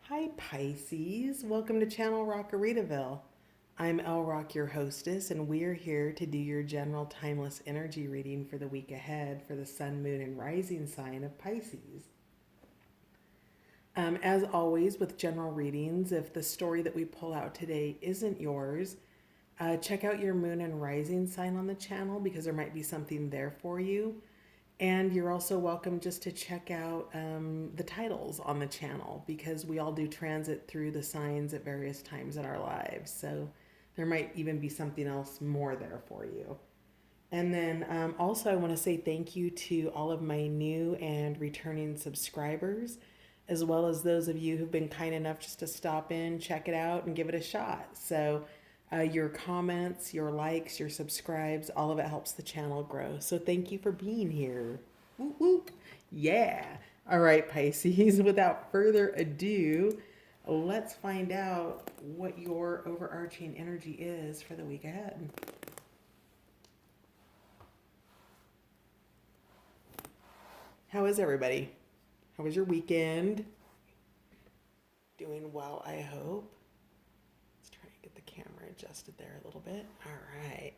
Hi Pisces, welcome to Channel Rockaritaville. I'm El Rock, your hostess, and we're here to do your general timeless energy reading for the week ahead for the sun, moon, and rising sign of Pisces. As always with general readings, if the story that we pull out today isn't yours, check out your moon and rising sign on the channel because there might be something there for you. And you're also welcome just to check out the titles on the channel because we all do transit through the signs at various times in our lives. So there might even be something else more there for you. And then also, I want to say thank you to all of my new and returning subscribers, as well as those of you who've been kind enough just to stop in, check it out, and give it a shot. So your comments, your likes, your subscribes, all of it helps the channel grow. So thank you for being here. Whoop, whoop. Yeah. All right, Pisces, without further ado, let's find out what your overarching energy is for the week ahead. How is everybody? How was your weekend? Doing well, I hope. Let's try to get the camera adjusted there a little bit. All right.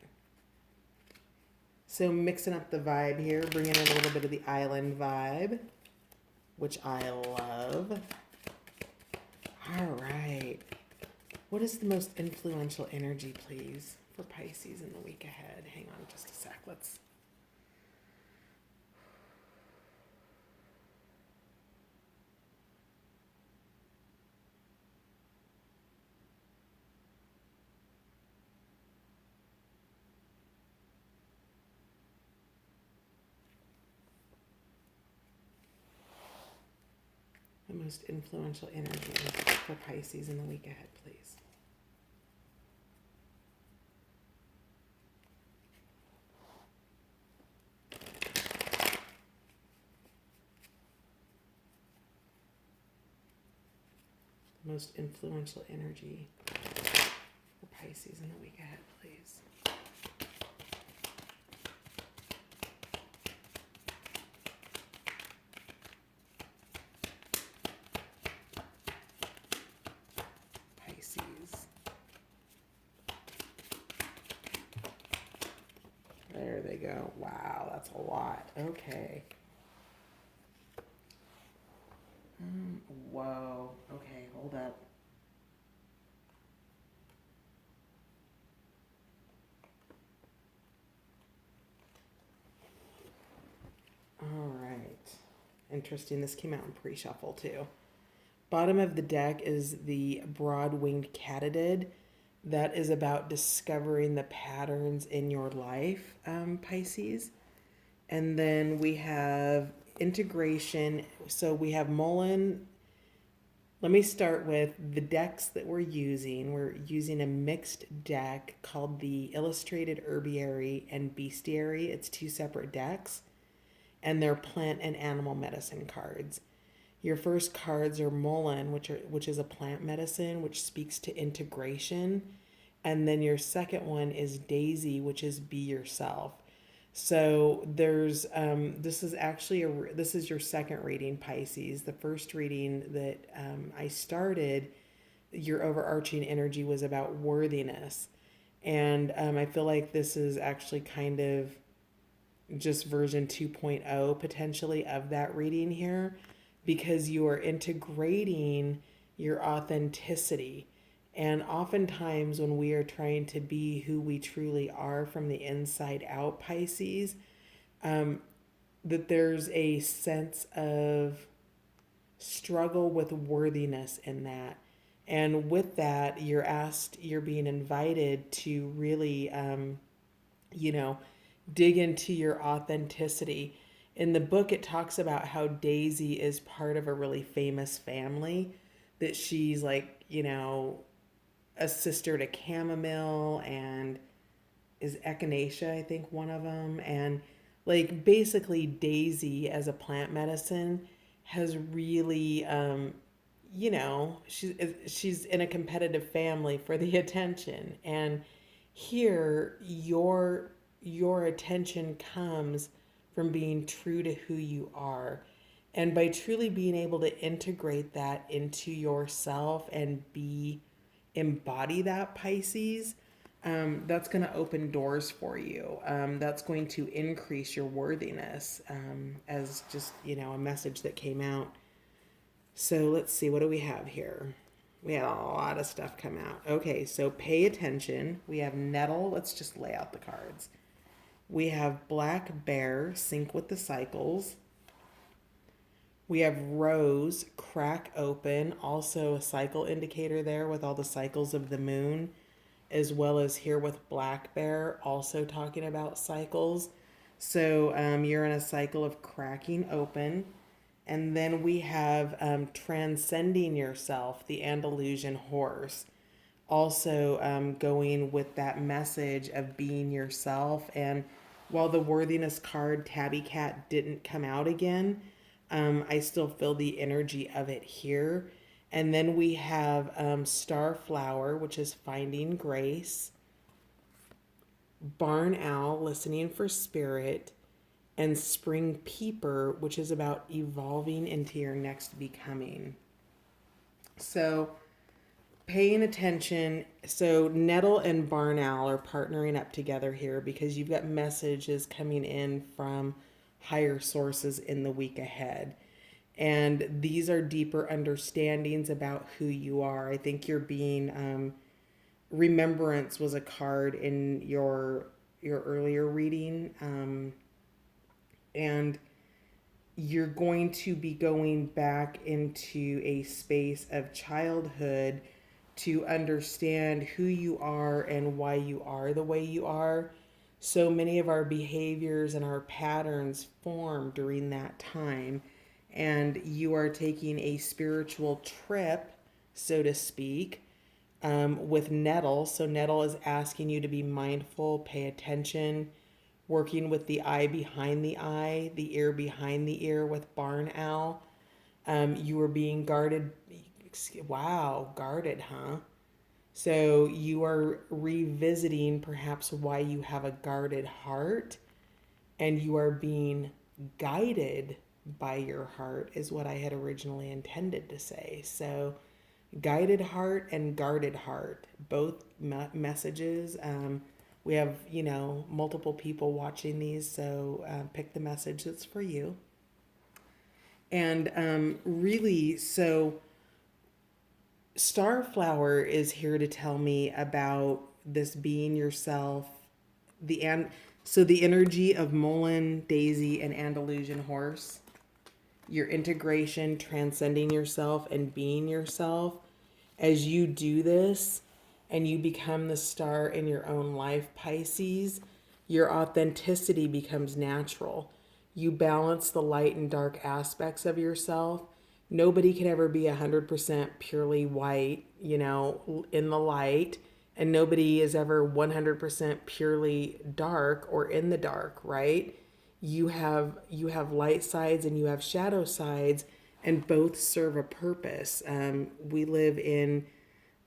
So mixing up the vibe here, bringing in a little bit of the island vibe, which I love. All right. What is the most influential energy, please, for Pisces in the week ahead? Hang on just a sec. Let's. The most influential energy for Pisces in the week ahead, please. The most influential energy for Pisces in the week ahead, please. Pisces. There they go. Wow, that's a lot. Okay. Whoa. Okay, hold up. All right. Interesting. This came out in pre-shuffle too. Bottom of the deck is the broad-winged katydid. That is about discovering the patterns in your life, Pisces. And then we have integration. So we have Mullen. Let me start with the decks that we're using. We're using a mixed deck called the Illustrated Herbiary and Bestiary. It's two separate decks, and they're plant and animal medicine cards. Your first cards are Mullen, which is a plant medicine, which speaks to integration. And then your second one is Daisy, which is be yourself. So there's this is actually this is your second reading, Pisces. The first reading that I started, your overarching energy was about worthiness, and I feel like this is actually kind of just version 2.0 potentially of that reading here, because you are integrating your authenticity. And oftentimes, when we are trying to be who we truly are from the inside out, Pisces, that there's a sense of struggle with worthiness in that. And with that, you're being invited to really, you know, dig into your authenticity. In the book, it talks about how Daisy is part of a really famous family, that she's like, a sister to Chamomile and is Echinacea, I think, one of them. And like basically Daisy as a plant medicine has really, she's in a competitive family for the attention. And here your attention comes from being true to who you are. And by truly being able to integrate that into yourself and embody that, Pisces, that's going to open doors for you. That's going to increase your worthiness, as just, a message that came out. So let's see, what do we have here? We had a lot of stuff come out. Okay, so pay attention. We have nettle. Let's just lay out the cards. We have black bear, sync with the cycles. We have rose, crack open, also a cycle indicator there with all the cycles of the moon, as well as here with black bear, also talking about cycles. So you're in a cycle of cracking open. And then we have transcending yourself, the Andalusian horse, also going with that message of being yourself. And while the worthiness card, Tabby Cat, didn't come out again, I still feel the energy of it here. And then we have Starflower, which is finding grace, Barn Owl, listening for spirit, and Spring Peeper, which is about evolving into your next becoming. So paying attention. So Nettle and Barn Owl are partnering up together here because you've got messages coming in from higher sources in the week ahead. And these are deeper understandings about who you are. I think you're being, Remembrance was a card in your earlier reading. And you're going to be going back into a space of childhood to understand who you are and why you are the way you are. So many of our behaviors and our patterns form during that time, and you are taking a spiritual trip, so to speak, with Nettle. So Nettle is asking you to be mindful, pay attention, working with the eye behind the eye, the ear behind the ear with Barn Owl. You are being guarded. Wow, guarded, huh? So you are revisiting perhaps why you have a guarded heart, and you are being guided by your heart, is what I had originally intended to say. So guided heart and guarded heart, both messages. We have, multiple people watching these, so pick the message that's for you. And really, so Starflower is here to tell me about this being yourself. So the energy of Mullen, Daisy, and Andalusian horse, your integration, transcending yourself and being yourself. As you do this and you become the star in your own life, Pisces, your authenticity becomes natural. You balance the light and dark aspects of yourself. Nobody can ever be 100% purely white, in the light, and nobody is ever 100% purely dark or in the dark, right? You have light sides and you have shadow sides, and both serve a purpose. We live in,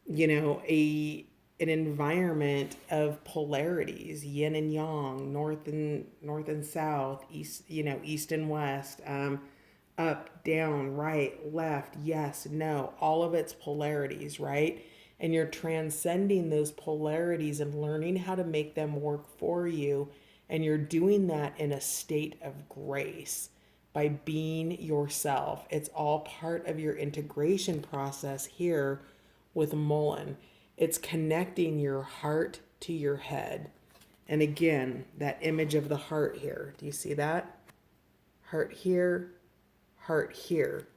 an environment of polarities, yin and yang, north and south, east and west, up, down, right, left, yes, no, all of its polarities, right? And you're transcending those polarities and learning how to make them work for you. And you're doing that in a state of grace by being yourself. It's all part of your integration process here with Mullen. It's connecting your heart to your head. And again, that image of the heart here. Do you see that? Heart here, heart here.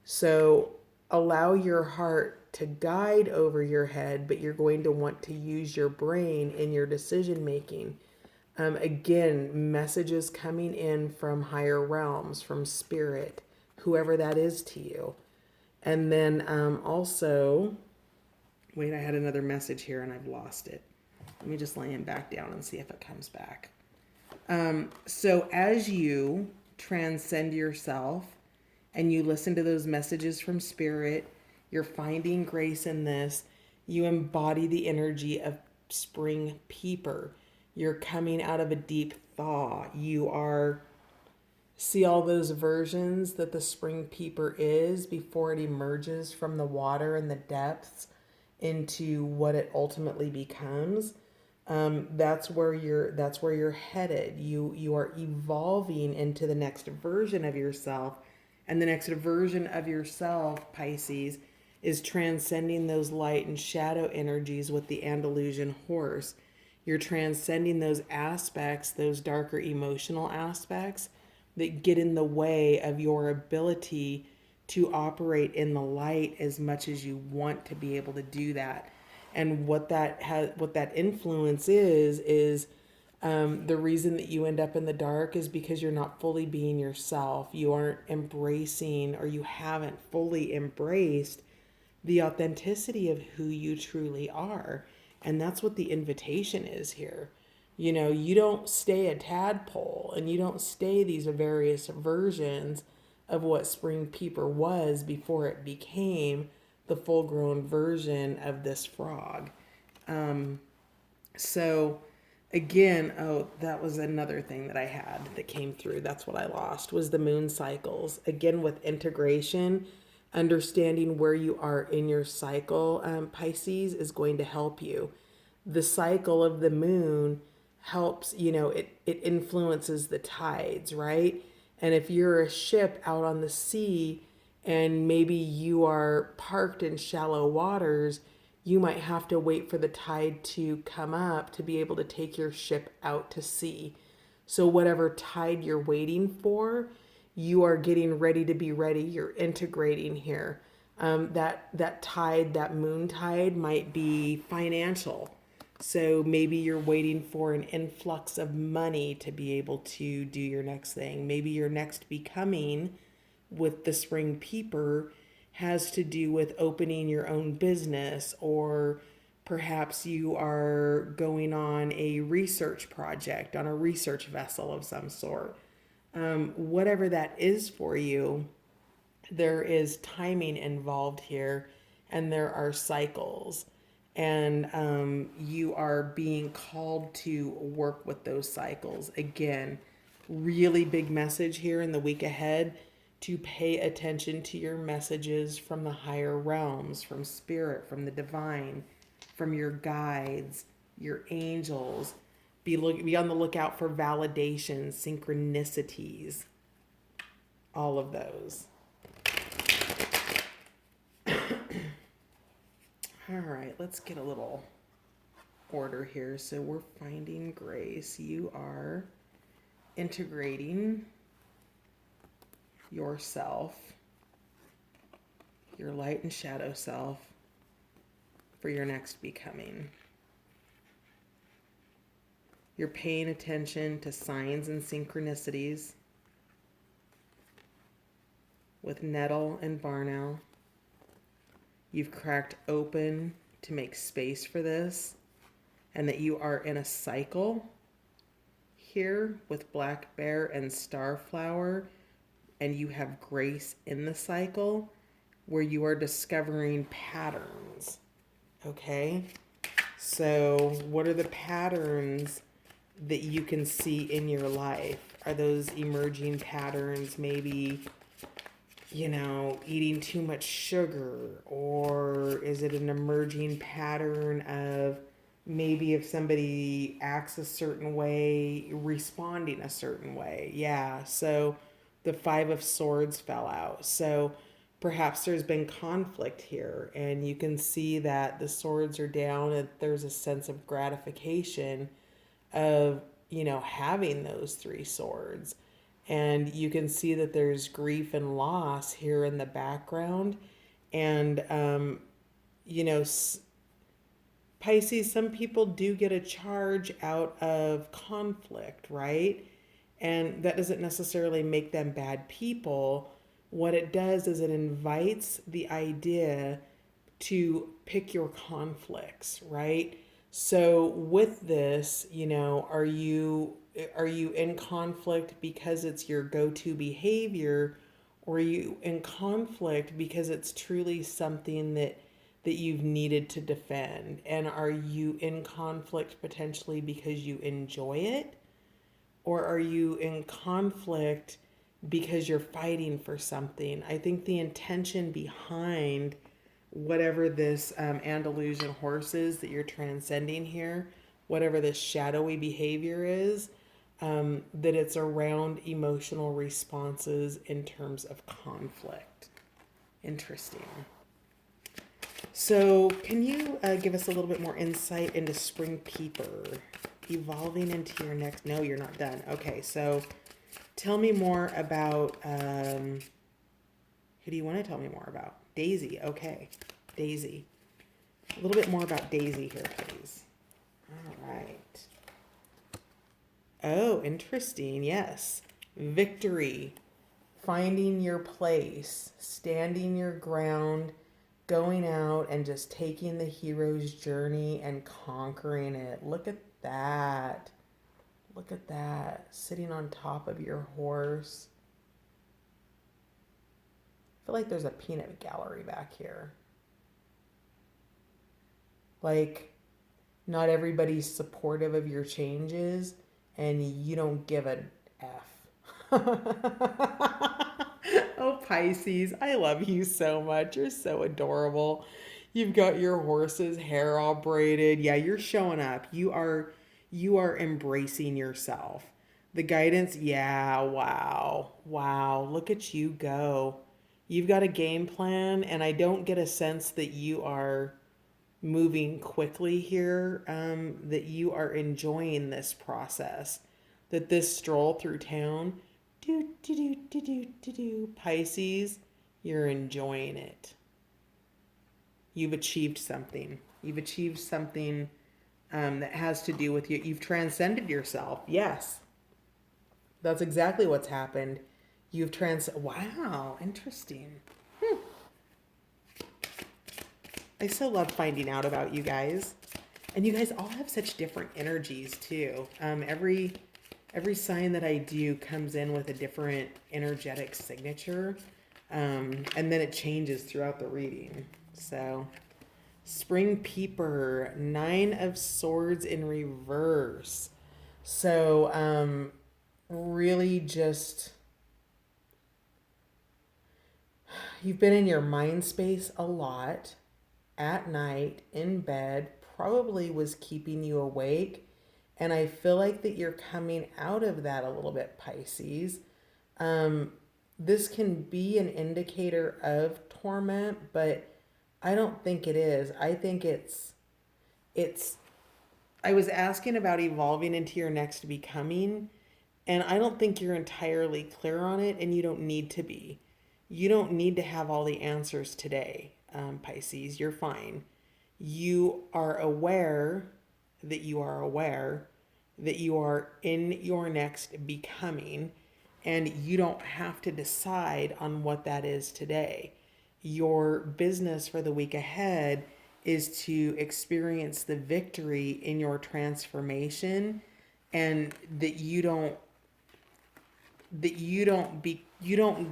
So allow your heart to guide over your head, but you're going to want to use your brain in your decision making. Again, messages coming in from higher realms, from spirit, whoever that is to you. And then also, wait, I had another message here and I've lost it. Let me just lay him back down and see if it comes back. So as you transcend yourself and you listen to those messages from spirit, you're finding grace in this. You embody the energy of Spring Peeper. You're coming out of a deep thaw. You are See all those versions that the spring peeper is before it emerges from the water and the depths into what it ultimately becomes. That's where you're headed. You are evolving into the next version of yourself, and the next version of yourself, Pisces, is transcending those light and shadow energies with the Andalusian horse. You're transcending those aspects, those darker emotional aspects that get in the way of your ability to operate in the light as much as you want to be able to do that. And what that influence is the reason that you end up in the dark is because you're not fully being yourself. You aren't embracing, or you haven't fully embraced the authenticity of who you truly are. And that's what the invitation is here. You don't stay a tadpole, and you don't stay these various versions of what Spring Peeper was before it became the full grown version of this frog. So again, oh, that was another thing that I had that came through. That's what I lost, was the moon cycles. Again, with integration, understanding where you are in your cycle, Pisces, is going to help you. The cycle of the moon helps, it influences the tides, right? And if you're a ship out on the sea and maybe you are parked in shallow waters, you might have to wait for the tide to come up to be able to take your ship out to sea. So whatever tide you're waiting for, you are getting ready to be ready. You're integrating here. That tide, that moon tide, might be financial. So maybe you're waiting for an influx of money to be able to do your next thing. Maybe your next becoming with the spring peeper has to do with opening your own business, or perhaps you are going on a research project, on a research vessel of some sort. Whatever that is for you, there is timing involved here, and there are cycles. And you are being called to work with those cycles. Again, really big message here in the week ahead, to pay attention to your messages from the higher realms, from spirit, from the divine, from your guides, your angels. Be on the lookout for validations, synchronicities, all of those. All right, let's get a little order here. So we're finding grace. You are integrating yourself, your light and shadow self, for your next becoming. You're paying attention to signs and synchronicities with Nettle and Barnell. You've cracked open to make space for this, and that you are in a cycle here with Black Bear and Starflower, and you have grace in the cycle where you are discovering patterns. Okay? So, what are the patterns that you can see in your life? Are those emerging patterns maybe, eating too much sugar? Or is it an emerging pattern of maybe if somebody acts a certain way, responding a certain way? Yeah, so the Five of Swords fell out. So perhaps there's been conflict here, and you can see that the swords are down, and there's a sense of gratification of, having those three swords. And you can see that there's grief and loss here in the background. And, Pisces, some people do get a charge out of conflict, right? And that doesn't necessarily make them bad people. What it does is it invites the idea to pick your conflicts, right? So with this, are you in conflict because it's your go-to behavior, or are you in conflict because it's truly something that you've needed to defend? And are you in conflict potentially because you enjoy it? Or are you in conflict because you're fighting for something. I think the intention behind whatever this Andalusian horse is that you're transcending here, whatever this shadowy behavior is, that it's around emotional responses in terms of conflict. Interesting. So, can you give us a little bit more insight into Spring Peeper? Evolving into your next. No, you're not done. Okay, so tell me more about. Who do you want to tell me more about? Daisy. Okay, Daisy. A little bit more about Daisy here, please. All right. Oh, interesting. Yes. Victory. Finding your place. Standing your ground. Going out and just taking the hero's journey and conquering it. Look at that. Look at that. Sitting on top of your horse. I feel like there's a peanut gallery back here. Like, not everybody's supportive of your changes, and you don't give an F. Oh, Pisces, I love you so much. You're so adorable. You've got your horse's hair all braided. Yeah, you're showing up. You are embracing yourself. The guidance, yeah, wow. Wow, look at you go. You've got a game plan, and I don't get a sense that you are moving quickly here, that you are enjoying this process, that this stroll through town, Pisces, you're enjoying it. You've achieved something. You've achieved something that has to do with you. You've transcended yourself. Yes, that's exactly what's happened. Wow, interesting. I so love finding out about you guys. And you guys all have such different energies too. Every sign that I do comes in with a different energetic signature. And then it changes throughout the reading. So, Spring Peeper, 9 of Swords in reverse. So, really just, you've been in your mind space a lot at night in bed, probably was keeping you awake. And I feel like that you're coming out of that a little bit, Pisces. This can be an indicator of torment, but I don't think it is. I think I was asking about evolving into your next becoming, and I don't think you're entirely clear on it, and you don't need to be. You don't need to have all the answers today, Pisces. You're fine. You are aware that you are aware that you are in your next becoming, and you don't have to decide on what that is today. Your business for the week ahead is to experience the victory in your transformation, and that you don't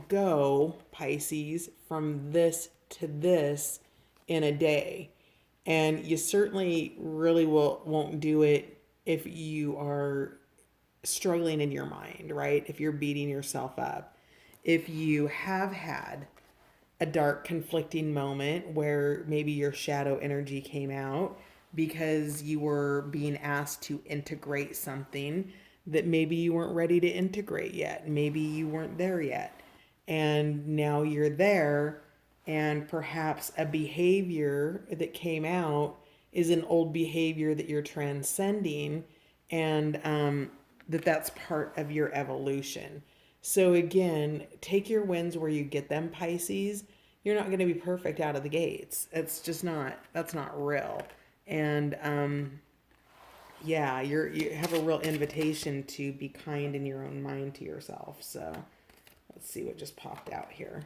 go, Pisces, from this to this in a day. And you certainly really won't do it if you are struggling in your mind, right? If you're beating yourself up. If you have had a dark conflicting moment where maybe your shadow energy came out because you were being asked to integrate something that maybe you weren't ready to integrate yet. Maybe you weren't there yet. And now you're there, and perhaps a behavior that came out is an old behavior that you're transcending, and that's part of your evolution. So again, take your wins where you get them, Pisces. You're not going to be perfect out of the gates. It's just not, that's not real. And yeah, you have a real invitation to be kind in your own mind to yourself. So let's see what just popped out here.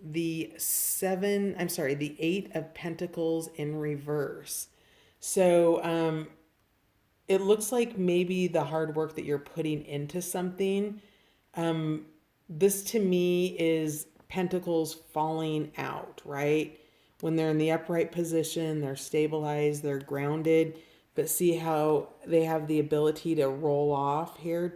The 8 of Pentacles in reverse. So it looks like maybe the hard work that you're putting into something, this to me is Pentacles falling out, right? When they're in the upright position, they're stabilized, they're grounded. But see how they have the ability to roll off here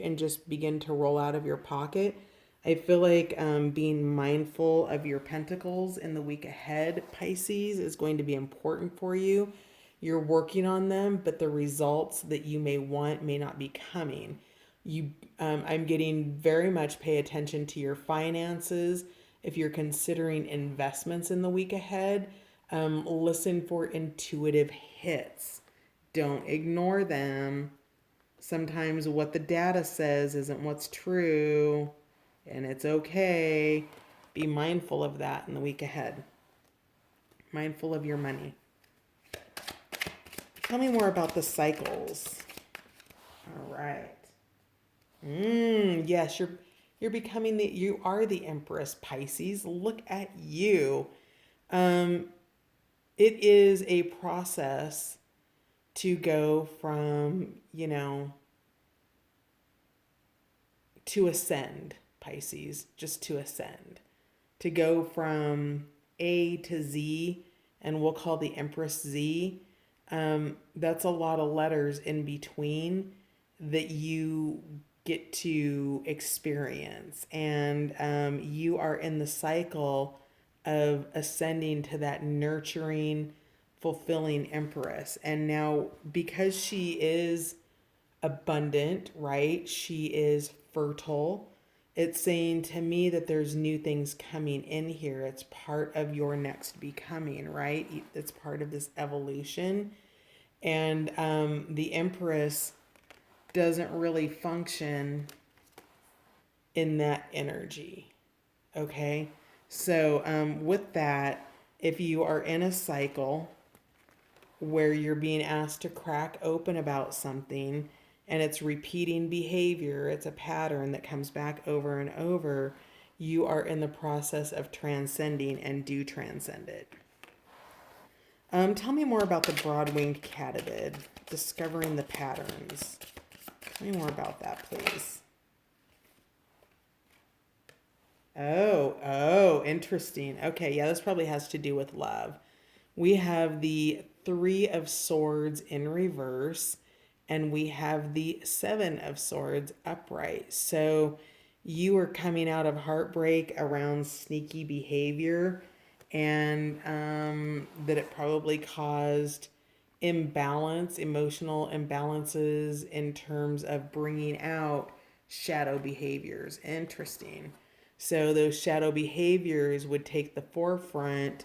and just begin to roll out of your pocket. I feel like being mindful of your pentacles in the week ahead, Pisces, is going to be important for you. You're working on them, but the results that you may want may not be coming. I'm getting very much pay attention to your finances. If you're considering investments in the week ahead, listen for intuitive hits. Don't ignore them. Sometimes what the data says isn't what's true, and it's okay. Be mindful of that in the week ahead. Mindful of your money. Tell me more about the cycles. All right. Yes, you are the Empress, Pisces. Look at you. Um, it is a process to go from, to ascend, Pisces, just to ascend. To go from A to Z, and we'll call the Empress Z. That's a lot of letters in between that you get to experience. And you are in the cycle of ascending to that nurturing, fulfilling Empress. And now, because she is abundant, right? She is fertile. It's saying to me that there's new things coming in here. It's part of your next becoming, right? It's part of this evolution. And the Empress doesn't really function in that energy. Okay? So, with that, if you are in a cycle where you're being asked to crack open about something and it's repeating behavior, it's a pattern that comes back over and over, you are in the process of transcending and do transcend it. Tell me more about the broad-winged katydid, discovering the patterns. Tell me more about that, please. Oh, interesting. Okay, yeah, this probably has to do with love. We have the Three of Swords in reverse, and we have the Seven of Swords upright. So you are coming out of heartbreak around sneaky behavior, and that it probably caused emotional imbalances in terms of bringing out shadow behaviors. Interesting. So those shadow behaviors would take the forefront,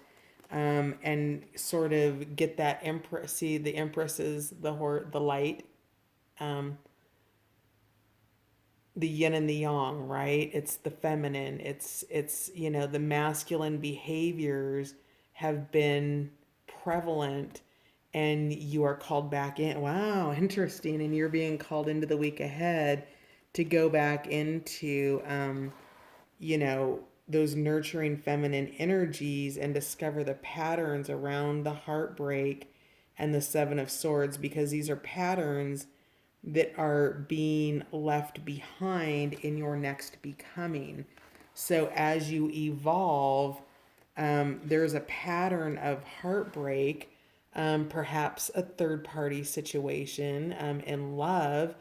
and sort of get that empress. See, the Empress is the light, um, the yin and the yang, right? It's the feminine. It's the masculine behaviors have been prevalent, and you are called back in. Wow, interesting. And you're being called into the week ahead to go back into those nurturing feminine energies and discover the patterns around the heartbreak and the Seven of Swords, because these are patterns that are being left behind in your next becoming. So as you evolve, there's a pattern of heartbreak, perhaps a third party situation, in love,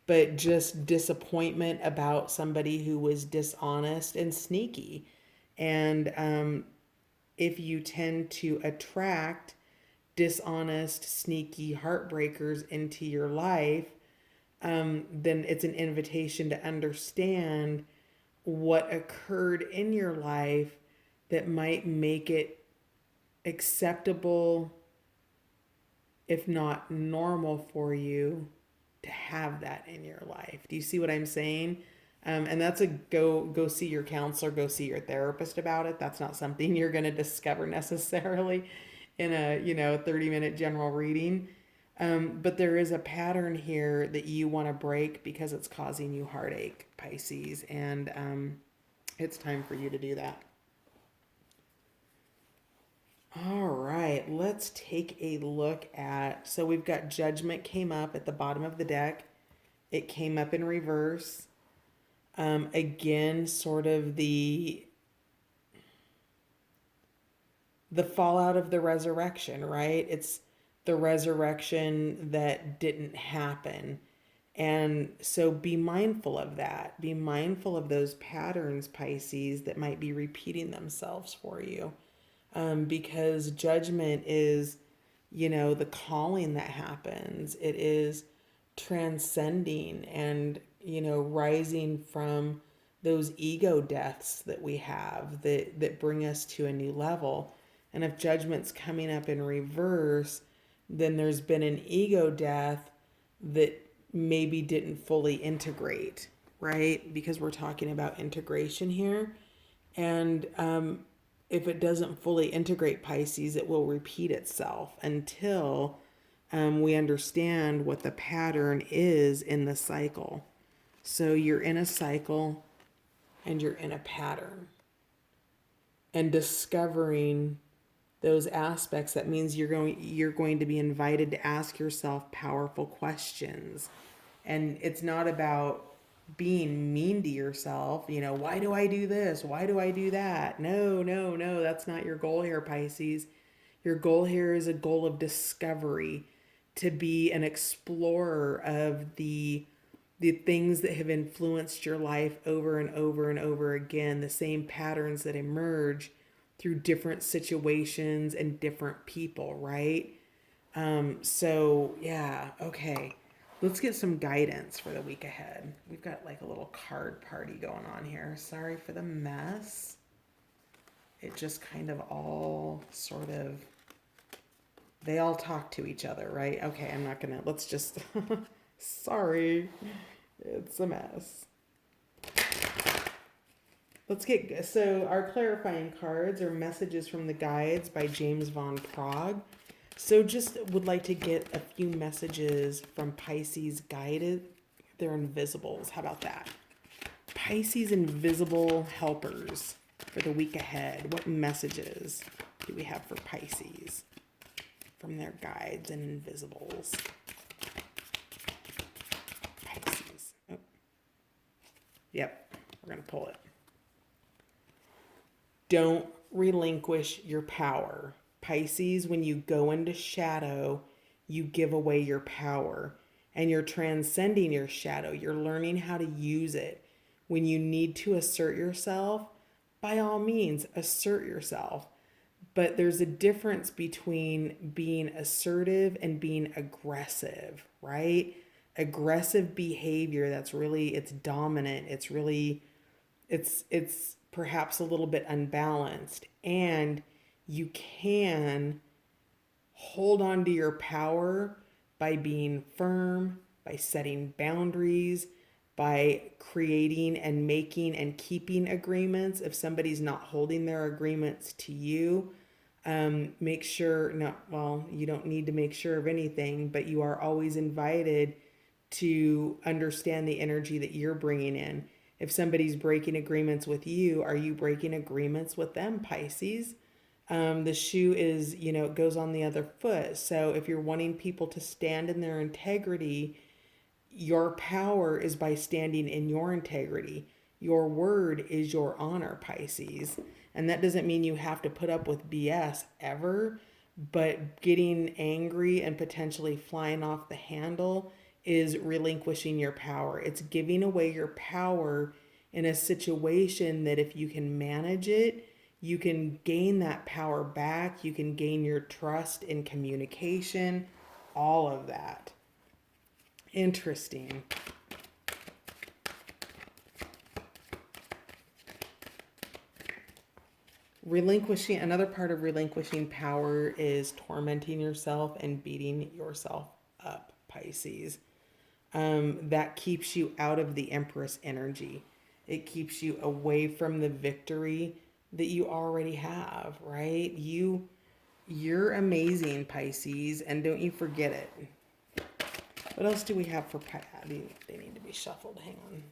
but just disappointment about somebody who was dishonest and sneaky. And if you tend to attract dishonest, sneaky heartbreakers into your life, then it's an invitation to understand what occurred in your life that might make it acceptable, if not normal, for you to have that in your life. Do you see what I'm saying? And that's a go see your counselor, go see your therapist about it. That's not something you're going to discover necessarily in a 30-minute general reading. But there is a pattern here that you want to break because it's causing you heartache, Pisces, and it's time for you to do that. All right, let's take a look at, so we've got Judgment came up at the bottom of the deck. It came up in reverse. Again, sort of the fallout of the resurrection, right? It's the resurrection that didn't happen. And so be mindful of that. Be mindful of those patterns, Pisces, that might be repeating themselves for you. Because judgment is, the calling that happens. It is transcending and, rising from those ego deaths that we have that bring us to a new level. And if judgment's coming up in reverse, then there's been an ego death that maybe didn't fully integrate, right? Because we're talking about integration here. And if it doesn't fully integrate, Pisces, it will repeat itself until we understand what the pattern is in the cycle. So you're in a cycle and you're in a pattern. And discovering those aspects, that means you're going to be invited to ask yourself powerful questions. And it's not about being mean to yourself, why do I do this? Why do I do that? No, no, no, that's not your goal here, Pisces. Your goal here is a goal of discovery, to be an explorer of the things that have influenced your life over and over and over again, the same patterns that emerge through different situations and different people, right? So yeah, okay. Let's get some guidance for the week ahead. We've got like a little card party going on here. Sorry for the mess. It just kind of all sort of, they all talk to each other, right? Okay, I'm not gonna, let's just, sorry. It's a mess. So our clarifying cards are Messages from the Guides by James Von Prague. So just would like to get a few messages from Pisces guided. They're invisibles. How about that? Pisces invisible helpers for the week ahead. What messages do we have for Pisces from their guides and invisibles? Pisces. Oh. Yep, we're going to pull it. Don't relinquish your power. Pisces, when you go into shadow, you give away your power, and you're transcending your shadow. You're learning how to use it. When you need to assert yourself, by all means, assert yourself. But there's a difference between being assertive and being aggressive, right? Aggressive behavior, it's dominant. It's perhaps a little bit unbalanced, and you can hold on to your power by being firm, by setting boundaries, by creating and making and keeping agreements. If somebody's not holding their agreements to you, make sure, you don't need to make sure of anything, but you are always invited to understand the energy that you're bringing in. If somebody's breaking agreements with you, are you breaking agreements with them, Pisces? The shoe is, it goes on the other foot. So if you're wanting people to stand in their integrity, your power is by standing in your integrity. Your word is your honor, Pisces. And that doesn't mean you have to put up with BS ever, but getting angry and potentially flying off the handle is relinquishing your power. It's giving away your power in a situation that if you can manage it, you can gain that power back. You can gain your trust in communication, all of that. Interesting. Another part of relinquishing power is tormenting yourself and beating yourself up, Pisces. That keeps you out of the Empress energy. It keeps you away from the victory that you already have, right? You're amazing, Pisces, and don't you forget it. What else do we have for Pisces? They need to be shuffled. Hang on.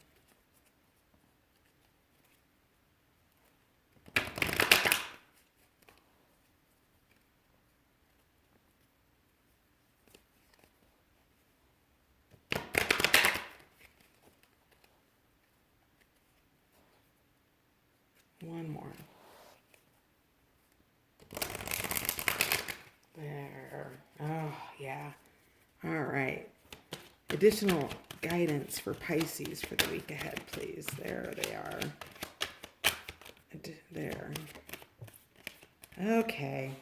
One more. There. Oh. Yeah. All right. Additional guidance for Pisces for the week ahead, please. There they are. There. Okay.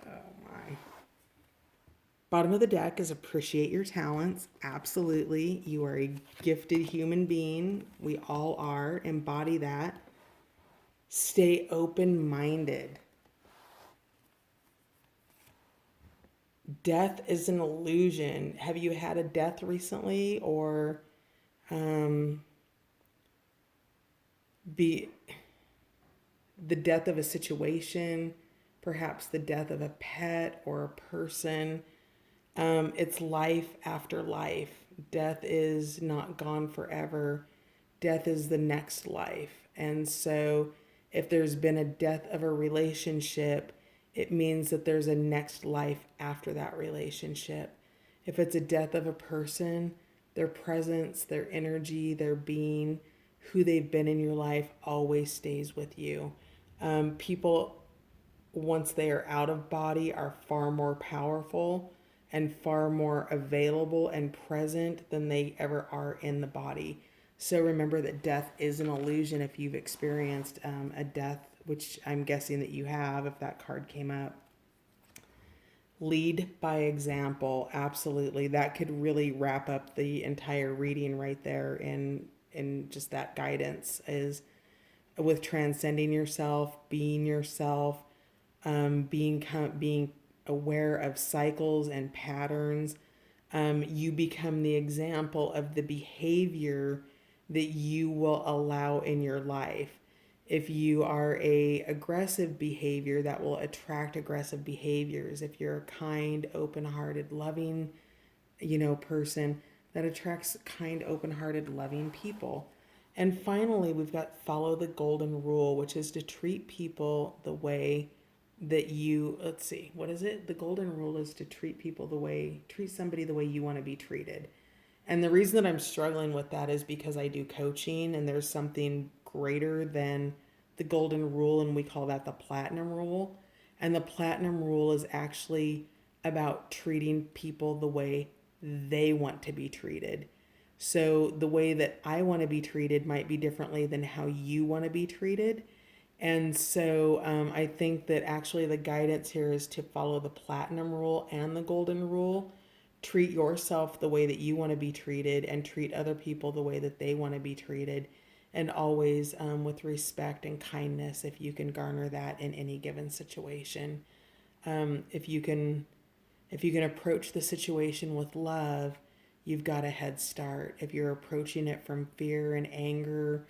Oh my. Bottom of the deck is appreciate your talents. Absolutely. You are a gifted human being. We all are. Embody that. Stay open minded. Death is an illusion. Have you had a death recently, or um, be the death of a situation, perhaps the death of a pet or a person? It's life after life. Death is not gone forever. Death is the next life. And so, if there's been a death of a relationship, it means that there's a next life after that relationship. If it's a death of a person, their presence, their energy, their being, who they've been in your life always stays with you. People, once they are out of body, are far more powerful and far more available and present than they ever are in the body. So remember that death is an illusion. If you've experienced a death, which I'm guessing that you have, if that card came up, lead by example. Absolutely, that could really wrap up the entire reading right there. In just that guidance is with transcending yourself, being aware of cycles and patterns. You become the example of the behavior that you will allow in your life. If you are a aggressive behavior, that will attract aggressive behaviors. If you're a kind, open-hearted, loving, person, that attracts kind, open-hearted, loving people. And finally, we've got follow the golden rule, which is to treat people the way that you, let's see, what is it? The golden rule is to treat somebody the way you want to be treated. And the reason that I'm struggling with that is because I do coaching, and there's something greater than the golden rule, and we call that the platinum rule. And the platinum rule is actually about treating people the way they want to be treated. So the way that I want to be treated might be differently than how you want to be treated. And so I think that actually the guidance here is to follow the platinum rule and the golden rule. Treat yourself the way that you want to be treated, and treat other people the way that they want to be treated. And always with respect and kindness, if you can garner that in any given situation. If you can approach the situation with love, you've got a head start. If you're approaching it from fear and anger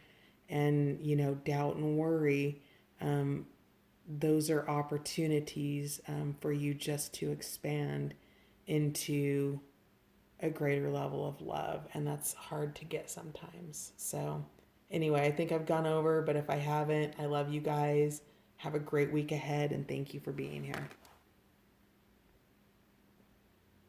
and doubt and worry, those are opportunities for you just to expand into a greater level of love, and that's hard to get sometimes. So anyway, I think I've gone over, but if I haven't, I love you guys. Have a great week ahead, and thank you for being here.